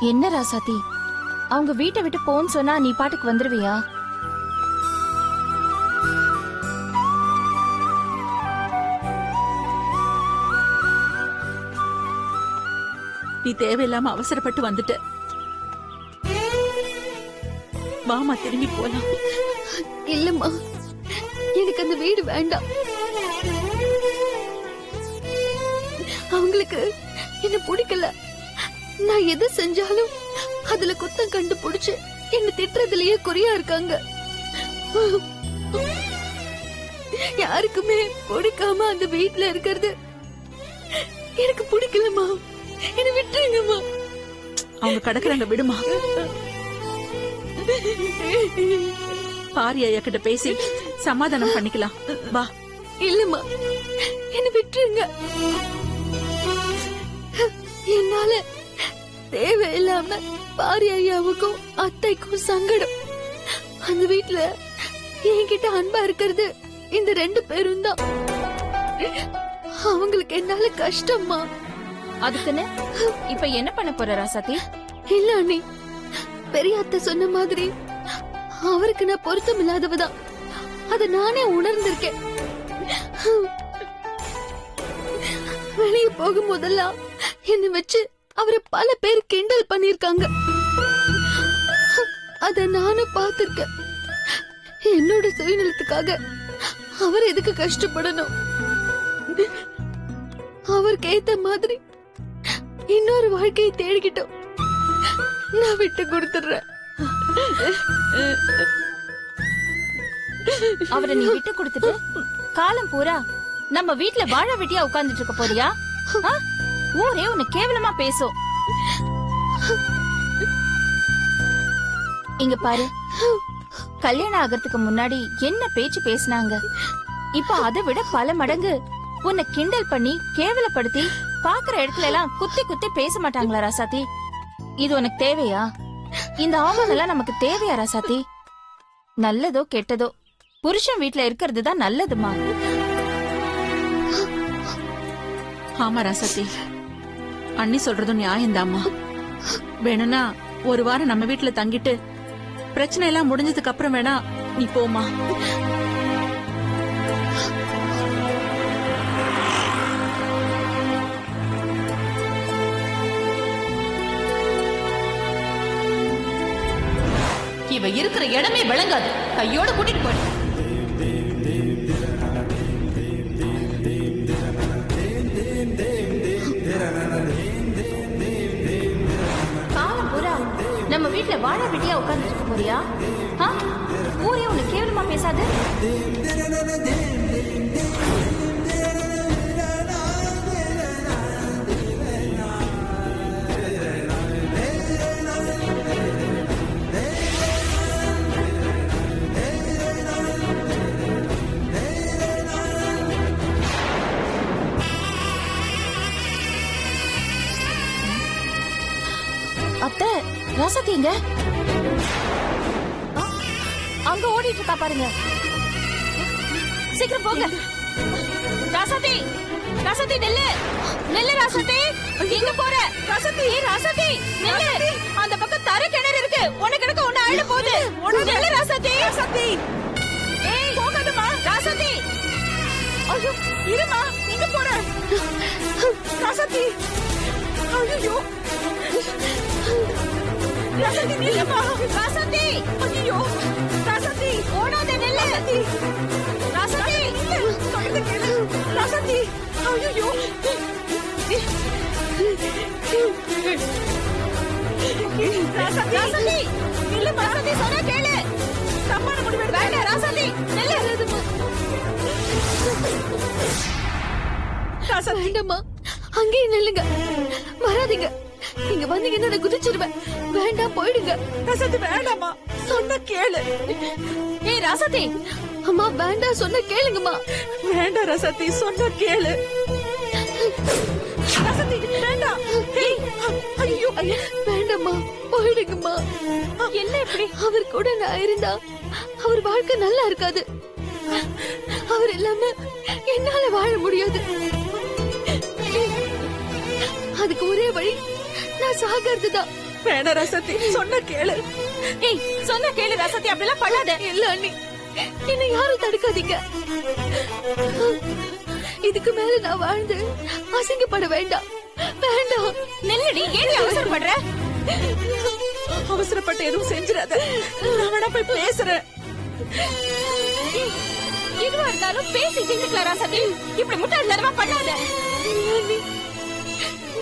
என்ன ராசாத்தி, அவங்க வீட்டை விட்டு போன்னு சொன்னா நீ பாட்டுக்கு வந்துருவியா? நீ தேவையில்லாம அவசரப்பட்டு வந்துட்ட. வாமா திரும்பி போலாம். இல்லம்மா, எனக்கு அந்த வீடு வேண்டாம். அவங்களுக்கு என்ன பிடிக்கல. நான் எது செஞ்சாலும் அதுல குத்தம் கண்டுபிடிச்சு என்ன திட்டுறதுலயே குறியா இருக்காங்க. யாருக்குமே பிடிக்காம அந்த வீட்டுல இருக்கிறது எனக்கு பிடிக்கலமா. என்ன விட்டுருங்கம்மா. அவங்க கடக்குறாங்க, விடுமா. பாரி ஐயா கிட்ட பேசி சமாதானம் பண்ணிக்கலாம், வா. இல்லம்மா, என்ன விட்டுருங்க. என்னால தேவையில்லாம பாரி ஐயாவுக்கும் அத்தைக்கும் சங்கடம். அந்த வீட்டுல என்கிட்ட அன்பா இருக்கிறது இந்த 2 பேரும் தான். அவங்களுக்கு என்னால கஷ்டம்மா. அதுக்குன்னு இப்ப என்ன பண்ண போற ராசாத்தி? இல்ல அண்ணி, பெரிய அத்தை சொன்ன மாதிரி அவருக்கு நான் பொருத்தம் இல்லாதவதான். அத நானே உணர்ந்திருக்கேன். வெளியே போகும் போதெல்லாம் என்ன வச்சு அவரை பல பேர் கிண்டல் பண்ணிருக்காங்க. அத நானும் பார்த்திருக்கேன். என்னோட சுயநலத்துக்காக அவர் எதுக்கு கஷ்டப்படணும்? அவருக்கு ஏத்த மாதிரி இன்னொரு வாழ்க்கையை தேடிக்கிட்டோம். நான் விட்டு கொடுத்துறேன். அவரை நீ விட்டு கொடுத்துட்டு காலம் பூரா நம்ம வீட்டுல வாழ வெட்டியா உட்கார்ந்துட்டு இருக்க போறியா? ஊரே உன்னை கேவலமா பேசும். இங்க பாரு, கல்யாணம் ஆகிறதுக்கு முன்னாடி என்ன பேச்சு பேசினாங்க, இப்ப அதை விட பல மடங்கு உன்னை கிண்டல் பண்ணி கேவலப்படுத்தி பாக்குற இடத்துல எல்லாம் குத்தி குத்தி பேச மாட்டாங்களா ராசாத்தி? இது உனக்கு தேவையா? இந்த அவமானம் எல்லாம் நமக்கு தேவையா ராசாத்தி? நல்லதோ கெட்டதோ புருஷன் வீட்டுல இருக்கிறது தான் நல்லதுமா. ஆமா ராசாத்தி, அண்ணி சொல்றதும் நியாயம்தாம்மா. வேணும்னா ஒரு வாரம் நம்ம வீட்டுல தங்கிட்டு பிரச்சனை எல்லாம் முடிஞ்சதுக்கு அப்புறம் வேணா நீ போமா. இவ இருக்கிற இடமே விளங்காது. கையோட கூட்டிட்டு போய் காலம் பூரா நம்ம வீட்டுல வாழ வெட்டியா உட்கார்ந்து இருக்க போறியா? ஊரே உன்னை கேவலமா பேசாது. அத்தை, ராசாத்தி எங்க? அங்க ஓடிட்டு இருக்கா பாருங்க. சீக்கிரம் போங்க. ராசாத்தி, ராசாத்தி நெல்லு, நெல்லு ராசாத்தி. எங்க போற? ராசாத்தி, ராசாத்தி நெல்லு. அந்த பக்கம் தர கிணறு இருக்கு. உனக்கு எனக்கு ஒண்ணு ஆயிட போகுது. நெல்லு ராசாத்தி. ராசாத்தி, ஏய் போகாதமா. ராசாத்தி, ஐயோ இருமா. எங்க போற? ராசாத்தி, ஐயோ ராசாத்தி நில்லுமா. ராசாத்தி, ஐயோ ராசாத்தி ஓடாத நெல்லு. ராசாத்தி சொல்றது கேளு. ராசாத்தி, ஐயோ ராசாத்தி, ராசாத்தி நில்லு. ராசாத்தி சொன்னா கேளு. தப்பான முடிவு வேண்டாம். ராசாத்தி நெல்லு. வேண்டாமா, அங்கேயே நில்லுங்க. வராதீங்க. நீங்க வந்தீங்கன்னா நான் குதிச்சிருவேன். வேண்டாம், போயிடுங்க. ராசாத்தி வேண்டாமா, சொன்ன கேளு. ஏய் ராசாத்தி, அம்மா வேண்டாம், சொன்ன கேளுங்கம்மா. வேண்டாம் ராசாத்தி, சொன்ன கேளு. ராசாத்தி வேண்டாம். ஐயோ வேண்டாம்மா, போயிடுங்கம்மா. என்ன இப்படி? அவர் கூட நான் இருந்தா அவர் வாழ்க்கை நல்லா இருக்காது. அவர் இல்லாம என்னால வாழ முடியாது. அதுக்கு ஒரே வழி நான் சாகிறதுதான். வேணா ராசாத்தி, சொன்ன கேளு. ஏய் சொன்ன கேளு ராசாத்தி, அப்படிலாம் பண்ணாத. இல்ல அண்ணி, என்ன யாரும் தடுக்காதீங்க. இதுக்கு மேல நான் வாழ்ந்து அசிங்கப்பட வேண்டாம். வேண்டாம். நெல்லடி, ஏன் அவசரப்படுற? அவசரப்பட்டு எதுவும் செஞ்சிடாத. நான் வேணா போய் பேசுறேன். எதுவா இருந்தாலும் பேசி தீர்த்துக்கலாம் ராசாத்தி. இப்படி முட்டாள்தனமா பண்ணாத. இல்ல அண்ணி,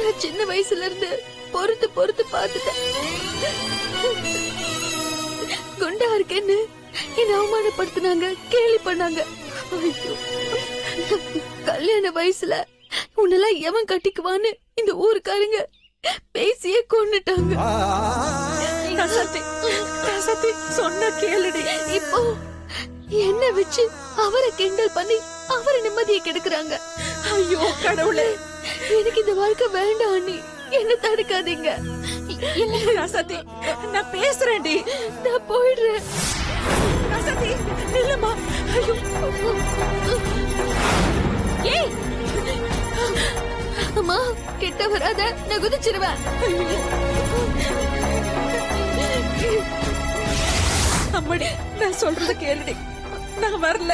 நான் சின்ன வயசுல இருந்து பொறுத்து பொறுத்து பார்த்துட்டேன். குண்டா இருக்கேன்னு என்ன அவமானப்படுத்தினாங்க, கேலி பண்ணாங்க. ஐயோ, கல்யாண வயசுல உன்னெல்லாம் எவன் கட்டிக்குவான்னு இந்த ஊருக்காரங்க பேசியே கொன்னுட்டாங்க. ராசாத்தி, ராசாத்தி, சொன்ன கேளுடி. இப்போ என்ன வச்சு அவரை கிண்டல் பண்ணி அவரை நிம்மதியை கெடுக்குறாங்க. ஐயோ கடவுளே, எனக்கு இந்த வாழ்க்கை வேண்டாம் அண்ணி, என்ன தடுக்காதீங்க. இல்ல ராசாத்தி, நான் பேசுறேன்டி. நான் போயிடுறேன். ராசாத்தி, இல்லம்மா. ஐயோ, ஏய் அம்மா கிட்ட வராத, நான் குதிச்சிருவேன். அம்மாடி, நான் சொல்றத கேளுடி. நான் வரல,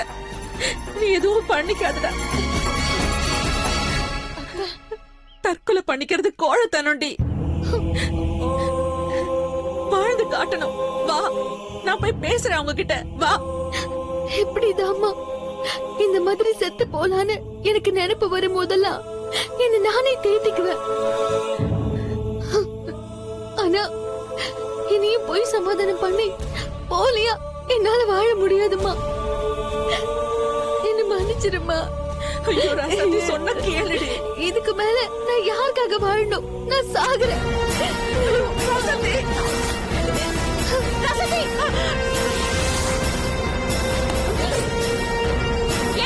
நீ எதுவும் பண்ணிக்காதடா. தற்கொலை பண்ணிக்கிறது கோழத்தனம்டி. வாழ்ந்து காட்டணும். வா, நான் போய் பேசுறேன் அவங்க கிட்ட. வா. எப்படிதாம்மா இந்த மாதிரி செத்து போலான்னு எனக்கு நினைப்பு வரும் போதெல்லாம் என்ன நானே தேத்திக்குவேன். ஆனா இனியும் போய் சமாதானம் பண்ணி போலியா என்னால வாழ முடியாதுமா. என்ன மன்னிச்சிருமா. ஐயோ ராசாத்தி, சொன்ன கேளுடி. இதுக்கு மேல நான் யாருக்காக வாழணும்? நான் சாகுறேன். ராசாத்தி, ராசாத்தி.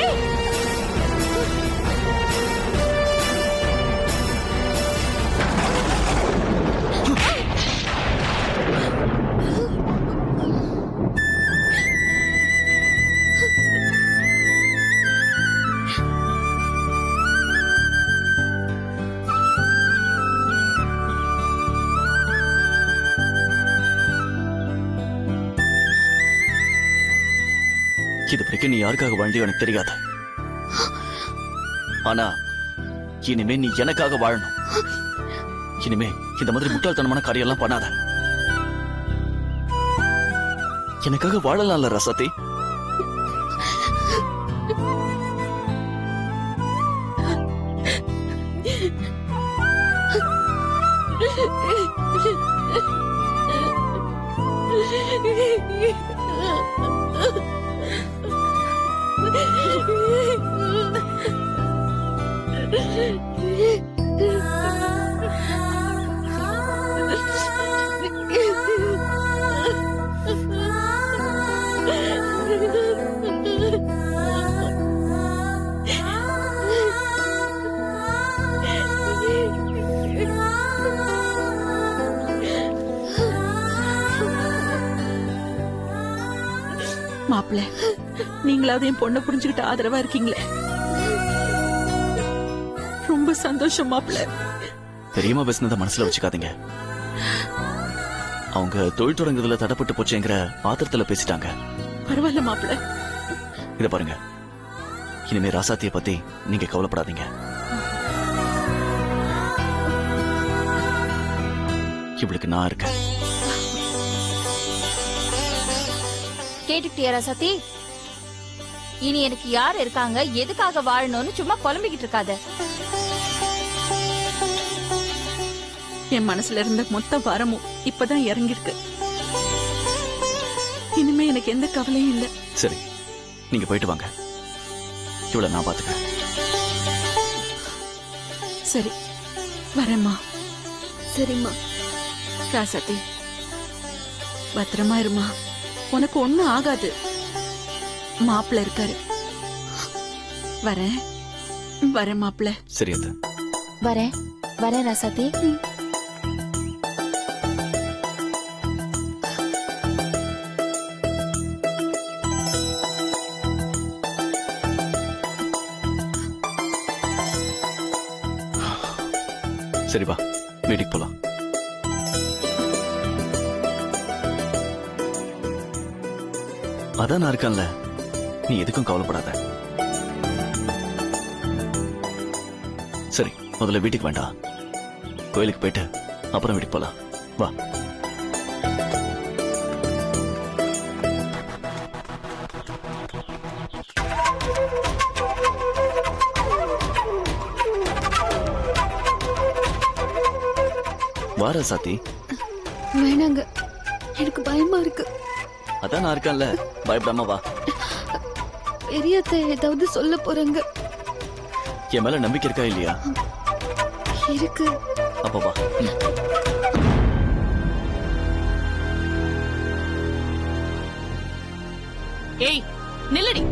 ஏய் இது வரைக்கும் நீ யாருக்காக வாழ்ந்தியோ எனக்கு தெரியாது. ஆனா இனிமே நீ எனக்காக வாழணும். இனிமே இந்த மாதிரி முட்டாள்தனமான காரியம் எல்லாம் பண்ணாத. எனக்காக வாழலாம்ல ரசத்தி. மாப்பிள்ள, நீங்களாவது என் பொண்ணை புரிஞ்சுக்கிட்டு ஆதரவா இருக்கீங்களே, ரொம்ப சந்தோஷம் மாப்பிள்ள. பெரியம்மா பேசினதை மனசுல வச்சுக்காதீங்க. அவங்க தொழில் தொடங்குறதுல தடப்பட்டு போச்சுங்கிற ஆத்திரத்துல பேசிட்டாங்க. பரவாயில்ல மாப்பிள்ள. இத பாருங்க, இனிமே ராசாத்திய பத்தி நீங்க கவலைப்படாதீங்க. இவளுக்கு நான் இருக்கேன். கேட்டுக்கிட்டியா ராசாத்தி? இனி எனக்கு யார் இருக்காங்க, எதுக்காக வாழணும்னு சும்மா புலம்பிக்கிட்டு இருக்காத. என் மனசுல இருந்த மொத்த பாரமும் இப்பதான் இறங்கிருக்கு. இனிமே எனக்கு எந்த கவலையும் இல்ல. சரி, நீங்க போயிட்டு வாங்க. இவளை நான் பாத்துக்கிறேன். சரி, வரேம்மா. சரிம்மா. ராசாத்தி, பத்திரமா இருமா. உனக்கு ஒண்ணும் ஆகாது. மாப்பிள்ள இருக்காரு. வரேன் வரேன் மாப்பிள்ள. சரி அத்தை. வரேன் வரேன் ராசாத்தி. சரி வா, வீட்டுக்கு போலாம். அதான் நான் இருக்கேன்ல, நீ எதுக்கும் கவலைப்படாத. சரி, முதல்ல வீட்டுக்கு வேண்டாம், கோயிலுக்கு போயிட்டு அப்புறம் வீட்டுக்கு போலாம். வா. வாரா சாத்தி. வேணாங்க, எனக்கு பயமா இருக்கு. அதான் நான் இருக்கேன்ல, பயப்படாம வா. பெரியத்தை ஏதாவது சொல்ல போறாங்க. என் மேல நம்பிக்கை இருக்கா இல்லையா? இருக்கு. அப்ப வா. ஏய் நில்லடி.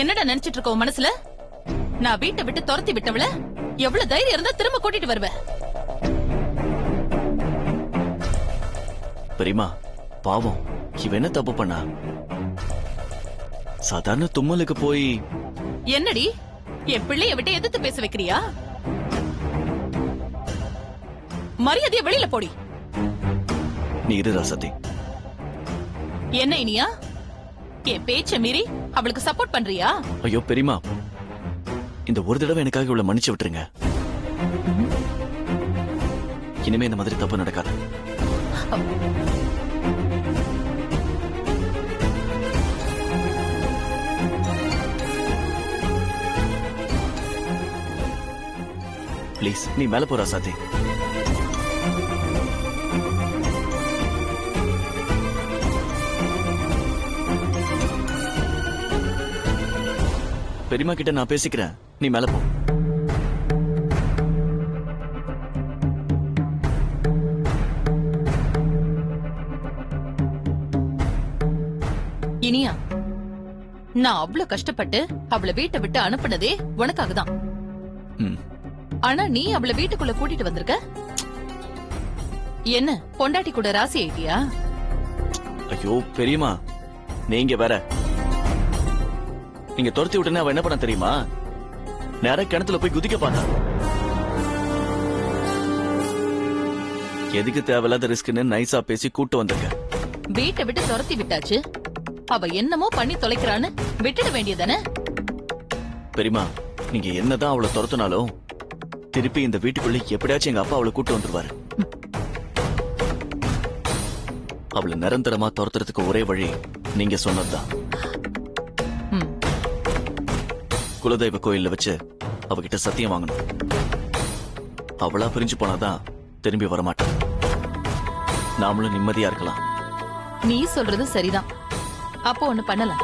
என்னடா நினைச்சிட்டு இருக்க உன் மனசுல? நான் வீட்டை விட்டு துரத்தி விட்டவள எவ்வளவு தைரியம் இருந்தா திரும்ப கூட்டிட்டு வருவ? பெரியமா, பாவம், இவ என்ன தப்பு பண்ணா? சாதாரண தும்மலுக்கு போய். என்னடி என் பிள்ளைய விட்டு எதிர்த்து பேச வைக்கிறியா? மரியாதைய வெளியில போடி. நீ இரு ராசாத்தி. என்ன இனியா, என் பேச்ச மீறி அவளுக்கு சப்போர்ட் பண்றியா? ஐயோ பெரியமா, இந்த ஒரு தடவை எனக்காக இவ்வளவு மன்னிச்சு விட்டுருங்க. இனிமே இந்த மாதிரி தப்பு நடக்காது. ப்ளீஸ், நீ மேல போறா சாத்தி. பெரியமா கிட்ட நான் பேசிக்கிறேன், நீ மேல போ. இனியா, நான் அவ்வளவு கஷ்டப்பட்டு அவளை வீட்டை விட்டு அனுப்புனதே உனக்காக தான். ம். ஆனா நீ அவளை வீட்டுக்குள்ள கூட்டிட்டு வந்திருக்க. என்ன பொண்டாட்டி கூட ராசி ஆயிட்டியா? ஐயோ பெரியமா, நீங்க வேற. நீங்க துரத்தி விட்டுனா அவ என்ன பண்ண தெரியுமா? நேரா கிணத்துல போய் குதிக்க பார்த்தா. எதுக்கு தேவையில்லாத ரிஸ்க்னு நைஸா பேசி கூட்டு வந்திருக்க. வீட்டை விட்டு துரத்தி விட்டாச்சு, அவ என்னமோ பண்ணி தொலைக்கிறான்னு விட்டுட வேண்டியதானே? பெரியமா, நீங்க என்னதான் அவளை துரத்துனாலும் திருப்பி இந்த வீட்டுக்குள்ள எப்படியாச்சும் எங்க அப்பா அவளை கூட்டு வந்துருவாரு. அவளை நிரந்தரமா துரத்துறதுக்கு ஒரே வழி நீங்க சொன்னதுதான். ம். குலதெய்வ கோயில்ல வச்சு அவகிட்ட சத்தியம் வாங்கணும். அவளா பிரிஞ்சு போனாதான் திரும்பி வரமாட்டான். நாமளும் நிம்மதியா இருக்கலாம். நீ சொல்றது சரிதான். அப்போ ஒண்ணு பண்ணலாம்.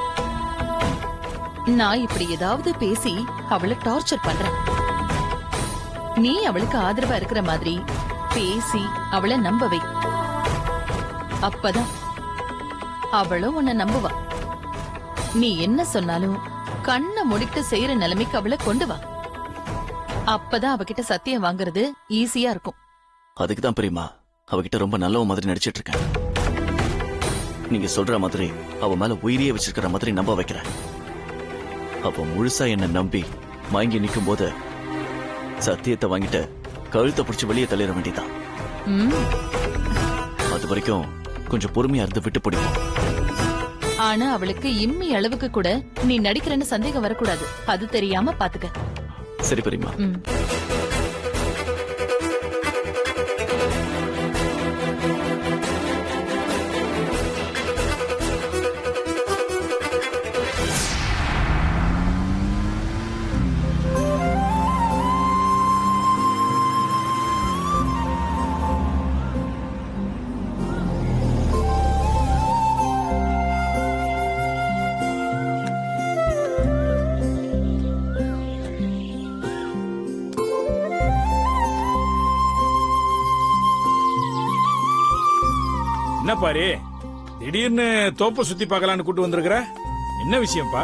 நான் இப்படி ஏதாவது பேசி அவளை டார்ச்சர் பண்றேன். நீ அவளுக்கு ஆதரவா இருக்கிற மாதிரி பேசி அவளை நம்ப வை. அப்பதான் அவளும் உன்னை நம்புவா. நீ என்ன சொன்னாலும் கண்ணை முடிட்டு செய்யற நிலைமைக்கு அவளை கொண்டு வா. அப்பதான் அவகிட்ட சத்தியம் வாங்குறது ஈஸியா இருக்கும். அதுக்குதான் பெரியமா அவகிட்ட ரொம்ப நல்லவ மாதிரி நடிச்சிட்டு இருக்கேன். நீங்க சொல்ற மாதிரி அவ மேல உயிரியே வச்சிருக்கிற மாதிரி நம்ப வைக்கிறேன். அவ முழுசா என்ன நம்பி வாங்கி நிக்கும் போது சத்தியத்தை வாங்கிட்டு கழுத்தை பிடிச்சு வெளியே தள்ளிட வேண்டியதான். அது வரைக்கும் கொஞ்சம் பொறுமையா இருந்து விட்டு பிடிக்கும். ஆனா அவளுக்கு இம்மி அளவுக்கு கூட நீ நடிக்கிறன்னு சந்தேகம் வரக்கூடாது. அது தெரியாம பாத்துக்க. சரி பெரியமா. ம். என்ன பாரு, திடீர்னு தோப்ப சுத்தி பார்க்கலான்னு கூட்டு வந்திருக்கிற? என்ன விஷயம்ப்பா?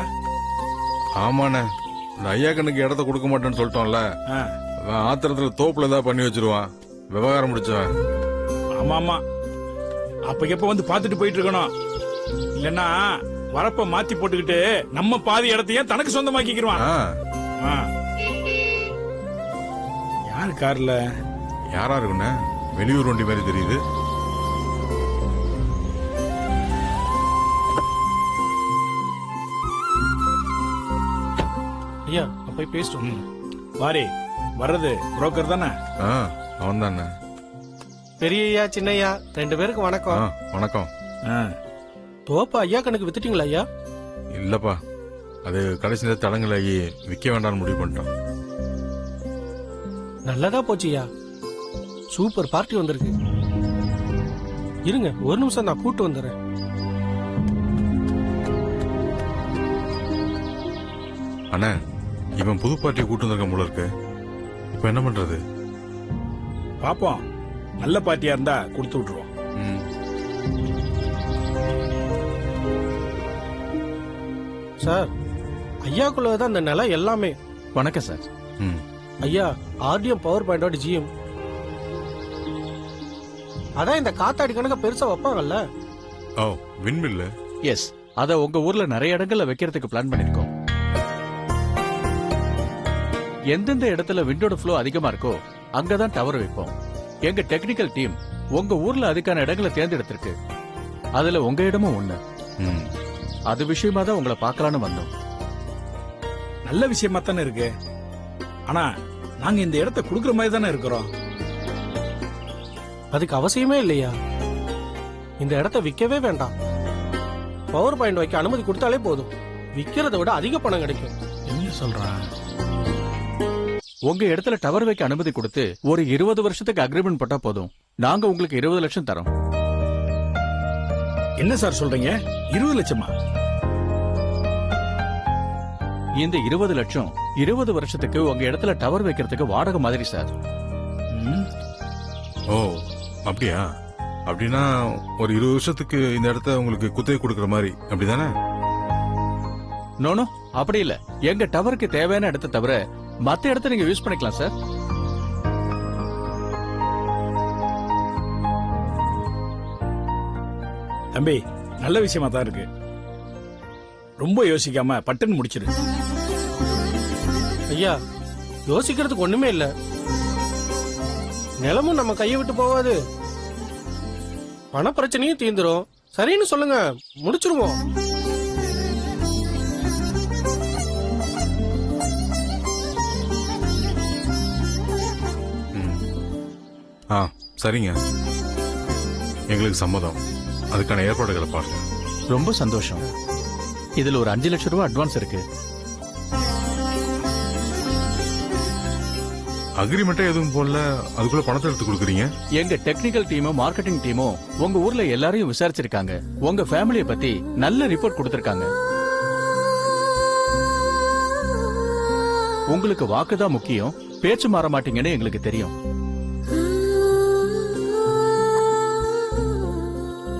ஆமாண்ணே, இந்த ஐயா கண்ணுக்கு இடத்த கொடுக்க மாட்டேன்னு சொல்லிட்டோம்ல. அவன் ஆத்திரத்துல தோப்புல ஏதாவது பண்ணி வச்சிருவான். விவகாரம் முடிச்சவன். ஆமா ஆமா, அப்ப எப்ப வந்து பாத்துட்டு போயிட்டு இருக்கணும். இல்லன்னா வரப்ப மாத்தி போட்டுக்கிட்டு நம்ம பாதி இடத்தையும் தனக்கு சொந்தமாக்கிக்கிருவான். யாரு கார்ல? யாரா இருக்குண்ணே? வெளியூர் வண்டி மாதிரி தெரியுது. ஐயா நான் போய் பேசிட்டோம். வாரி வர்றது புரோக்கர் தானே? அவன் தானே. பெரியய்யா சின்னையா 2 பேருக்கு வணக்கம். வணக்கம். தோப்பா ஐயா கணக்கு வித்துட்டீங்களா ஐயா? இல்லப்பா, அது கடைசி நேரத்து தடங்களாகி விற்க வேண்டாம்னு முடிவு பண்ணிட்டோம். நல்லதா போச்சுயா. சூப்பர் பார்ட்டி வந்திருக்கு. இருங்க ஒரு நிமிஷம் நான் கூட்டு வந்துடுறேன். அண்ணா, இவன் புது பார்ட்டியை கூட்டு வந்திருக்க போல இருக்கு. இப்ப என்ன பண்றது? பாப்போம், நல்ல பார்ட்டியா இருந்தா கொடுத்து விட்டுருவோம். சார், ஐயாக்குள்ளதான் இந்த நிலம் எல்லாமே. வணக்கம் சார். ஐயா ஆர்டிஎம் பவர் பாயிண்டோட ஜிஎம். அதான் இந்த காத்தாடி கணக்க பெருசா வைப்பாங்கல்ல. ஓ, விண்மில்ல. எஸ், அத உங்க ஊர்ல நிறைய இடங்கள்ல வைக்கிறதுக்கு பிளான் பண்ணிருக்கோம். எந்தெந்த இடத்துல விண்டோட ஃப்ளோ அதிகமா இருக்கோ அங்கதான் டவர் வைப்போம். எங்க டெக்னிக்கல் டீம் உங்க ஊர்ல அதுக்கான இடங்களை தேர்ந்தெடுத்திருக்கு. அதுல உங்க இடமும் ஒண்ணு. அது விஷயமா தான் உங்களை பார்க்கலான்னு வந்தோம். நல்ல விஷயமா தானே இருக்கு. ஆனா நாங்க இந்த இடத்தை குடுக்கற மாதிரி தானே இருக்கிறோம். அதுக்கு அவசியமே இல்லையா. இந்த இடத்தை விற்கவே வேண்டாம். பவர் பாயிண்ட் வைக்க அனுமதி கொடுத்தாலே போதும். விக்கிறத விட அதிக பணம் கிடைக்கும். என்ன சொல்றான்? உங்க இடத்துல டவர் வைக்க அனுமதி கொடுத்து ஒரு 20 வருஷத்துக்கு அக்ரிமெண்ட் போட்டா போதும். நாங்க உங்களுக்கு 20 லட்சம் தரோம். என்ன சார் சொல்றீங்க? 20 லட்சமா? இந்த 20 லட்சம் 20 வருஷத்துக்கு உங்க இடத்துல டவர் வைக்கிறதுக்கு வாடகை மாதிரி சார். ஓ, அப்படியா? அப்படின்னா ஒரு 20 வருஷத்துக்கு இந்த இடத்த உங்களுக்கு குத்தகை கொடுக்கற மாதிரி, அப்படிதானே? நோனோ, அப்படி இல்ல. எங்க டவருக்கு தேவையான இடத்தை தவிர மத்த இடத்த நீங்க யூஸ் பண்ணிக்கலாம் சார். தம்பி, நல்ல விஷயமா தான் இருக்கு. ரொம்ப யோசிக்காம பட்டுன்னு முடிச்சிரு. ஐயா, யோசிக்கிறதுக்கு ஒண்ணுமே இல்ல. நிலமும் நம்ம கையை விட்டு போகாது. பண பிரச்சனையும் தீந்துரும். சரின்னு சொல்லுங்க, முடிச்சிருவோம். சரிங்க, எங்களுக்கு சம்மதம். அதுக்கான ஏற்பாடுகளை பாருங்க. ரொம்ப சந்தோஷம். இதுல ஒரு 5 லட்சம் ரூபாய் அட்வான்ஸ் இருக்கு. அக்ரிமெண்டா எதுவும் போல, அதுக்குள்ள பணத்தை எடுத்து கொடுக்குறீங்க? எங்க டெக்னிக்கல் டீமும் மார்க்கெட்டிங் டீமும் உங்க ஊர்ல எல்லாரையும் விசாரிச்சிருக்காங்க. உங்க ஃபேமிலியை பத்தி நல்ல ரிப்போர்ட் கொடுத்திருக்காங்க. உங்களுக்கு வாக்குதான் முக்கியம், பேச்சு மாற மாட்டீங்கன்னு எங்களுக்கு தெரியும்.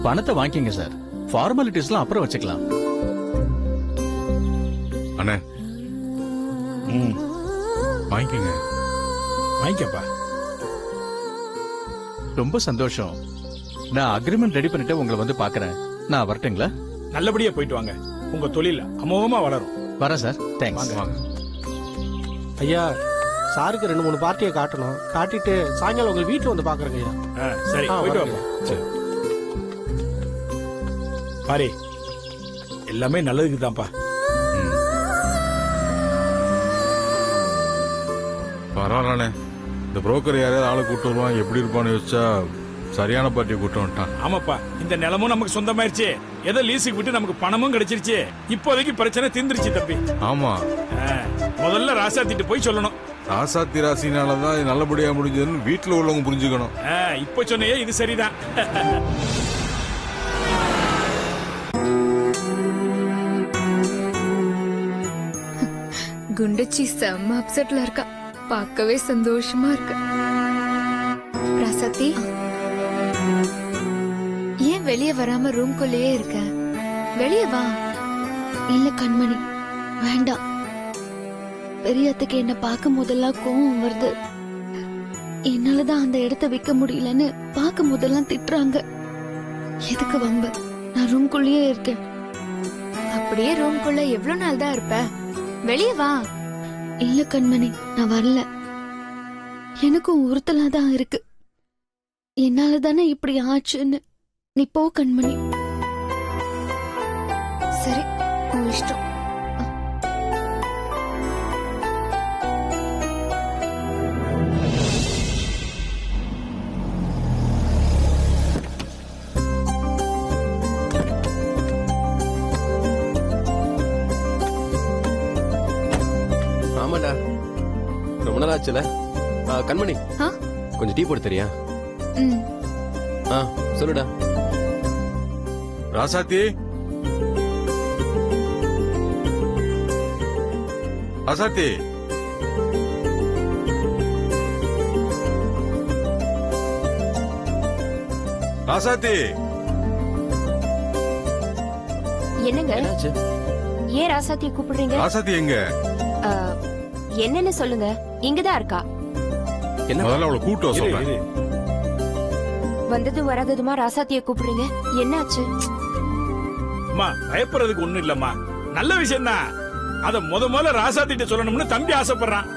பணத்தை வாங்கிங்க சார். ஃபார்மாலிட்டிஸ்லாம் அப்புறம் வச்சுக்கலாம். அண்ணே, வாங்கிக்கங்க. வாங்கிக்கப்பா. ரொம்ப சந்தோஷம். நான் அக்ரிமெண்ட் ரெடி பண்ணிட்டு உங்களை வந்து பாக்குறேன். நான் வரட்டுங்களா? நல்லபடியா போயிட்டு வாங்க. உங்க தொழில் அமோகமா வளரும். வரேன் சார். தேங்க்ஸ். வாங்க. ஐயா, சாருக்கு 2-3 பார்ட்டியை காட்டணும். காட்டிட்டு சாயங்காலம் உங்க வீட்டுல வந்து பாக்குறேங்க ஐயா. சரி, போயிட்டு வாங்க. சரி பாரு, எல்லாமே நல்லதுக்கு தான்ப்பா. பரவாயில்லண்ணே, இந்த புரோக்கர் யாரையாவது ஆளை கூட்டு வருவான், எப்படி இருப்பான்னு யோசிச்சா சரியான பார்ட்டியை கூட்டு வந்துட்டான். ஆமாப்பா, இந்த நிலமும் நமக்கு சொந்தமாயிருச்சு. ஏதோ லீஸுக்கு விட்டு நமக்கு பணமும் கிடைச்சிருச்சு. இப்போதைக்கு பிரச்சனை தீர்ந்துருச்சு தம்பி. ஆமா, முதல்ல ராசாத்திட்டு போய் சொல்லணும். ராசாத்தி ராசினாலதான் இது நல்லபடியா முடிஞ்சதுன்னு வீட்டுல உள்ளவங்க புரிஞ்சுக்கணும். இப்ப சொன்னையே இது சரிதான். குண்டச்சி செம்ம அப்செட்ல இருக்கா. பார்க்கவே சந்தோஷமா இருக்கு. ராசாத்தி, ஏன் வெளியே வராம ரூம்குள்ளேயே இருக்க? வெளியே வா. இல்ல கண்மணி, வேண்டாம். பெரியத்துக்கு என்ன பார்க்கும் போதெல்லாம் கோவம் வருது. என்னாலதான் அந்த இடத்த விற்க முடியலன்னு பார்க்கும் போதெல்லாம் திட்டுறாங்க. எதுக்கு வம்பு? நான் ரூம்குள்ளேயே இருக்கேன். அப்படியே ரூம்குள்ள எவ்வளவு நாள் தான் இருப்ப? வெளியே வா. இல்ல கண்மணி, நான் வரல. எனக்கும் உறுத்தலாதான் இருக்கு. என்னால தானே இப்படி ஆச்சுன்னு. நீ போ கண்மணி. சரி, உன் இஷ்டம். ஆமாடா, ரொம்ப நாள் ஆச்சுல. கண்மணி, ஆ? கொஞ்சம் டீ போட்டு தெரியா? ம். சொல்லுடா. ராசாத்தி, ராசாத்தி, ராசாத்தி. என்னங்க, என்னாச்சு? ஏன் ராசாத்திய கூப்பிடுறீங்க? ராசாத்தி எங்க? என்னன்னு சொல்லுங்க. இங்கதான் இருக்கா. என்ன? முதல்ல அவளை கூட்டு வர இரு, சொல்றேன். இரு. வந்ததும் வராததுமா ராசாத்திய கூப்பிடுறீங்க. என்னாச்சு? அம்மா, பயப்படுறதுக்கு ஒண்ணும் இல்லம்மா, நல்ல விஷயம் தான். அத முதல்ல ராசாத்திட்ட சொல்லணும்னு தம்பி ஆசைப்படுறான்.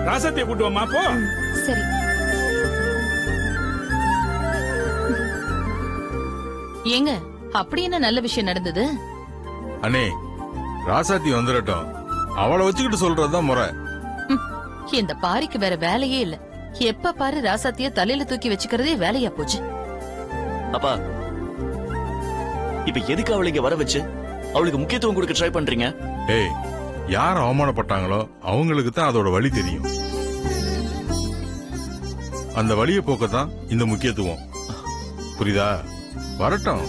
ராசாத்திய கூட்டு வாம்மா, போ. சரி. ஏங்க, அப்படி என்ன நல்ல விஷயம் நடந்தது? அண்ணே, ராசாத்தி வந்துடட்டும், அவளை வச்சுக்கிட்டு சொல்றதுதான் முறை. இந்த பாரிக்கு வேற வேலையே இல்ல. எப்ப பாரு ராசாத்திய தலையில தூக்கி வச்சுக்கிறதே வேலையா போச்சு. அப்பா, இப்ப எதுக்கு அவளை இங்க வர வச்சு அவளுக்கு முக்கியத்துவம் கொடுக்க ட்ரை பண்றீங்க? ஏய், யார் அவமானப்பட்டாங்களோ அவங்களுக்கு தான் அதோட வலி தெரியும். அந்த வலியை போக்கத்தான் இந்த முக்கியத்துவம். புரியுதா? வரட்டும்.